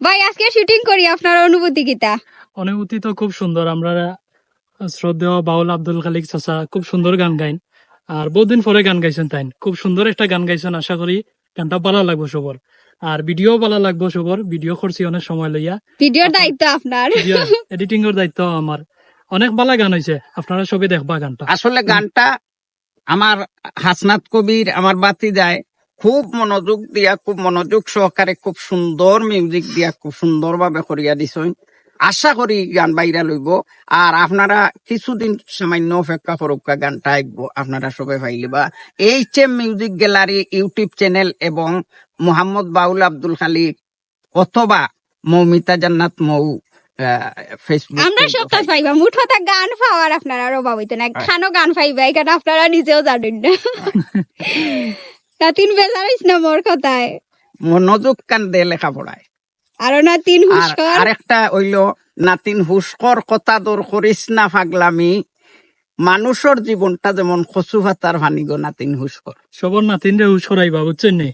ভাই আজকে শুটিং করি, আপনার অনুভূতি কিতা? অনুভূতি তো খুব সুন্দর। আমরা শ্রদ্ধেয় বাউল আব্দুল খালিক চাচা খুব সুন্দর গান গাইন, আর বহুদিন পরে গান গাইছেন তাই খুব সুন্দর একটা গান গাইছেন। আশা করি গানটা ভালো লাগবো সবর, আর ভিডিও ভালো লাগবো সবর। ভিডিও করছি অনেক সময় লইয়া, ভিডিওর দায়িত্ব আপনার। এডিটিং এর দায়িত্ব আমার। অনেক ভালো গান হয়েছে, আপনারা সবাই দেখবা গানটা। আসলে গানটা আমার হাসনাত কবির আমার বাতি যায় খুব মনোযোগ দিয়া, খুব মনোযোগ সহকারে, খুব সুন্দর মিউজিক দিয়া, খুব সুন্দর ভাবে করিয়া দিছই। আশা করি গান বাইরা লইব। আর আপনারা কিছুদিন সামান্য অপেক্ষা করুকা, গানটা আইব, আপনারা সবাই পাইলিবা। HM music gallery YouTube channel এবং মোহাম্মদ বাউল আব্দুল খালিক অথবা মৌমিতা জান্নাত মৌ ফেসবুক। আমরা সপ্তাহ পাইবা মুঠোটা গান পাওয়ার আপনার আরো পাইতে না, খানো গান পাইবা, এখানে আপনারা নিজেও জানেন না। নাতিন বেজার হইস না মোর কথায়, মনোযোগ কান দে লেখাপড়ায়। আরো নাতিন আর হুস্কর। আরেকটা হইল, নাতিন হুস্কর কথা দর করিস না পাগলামি, মানুষের জীবনটা যেমন কচু পাতার ভানি গো নাতিন হুস্কর। সবর নাতিন রে হুশ করাইবা, বুঝছেন নি?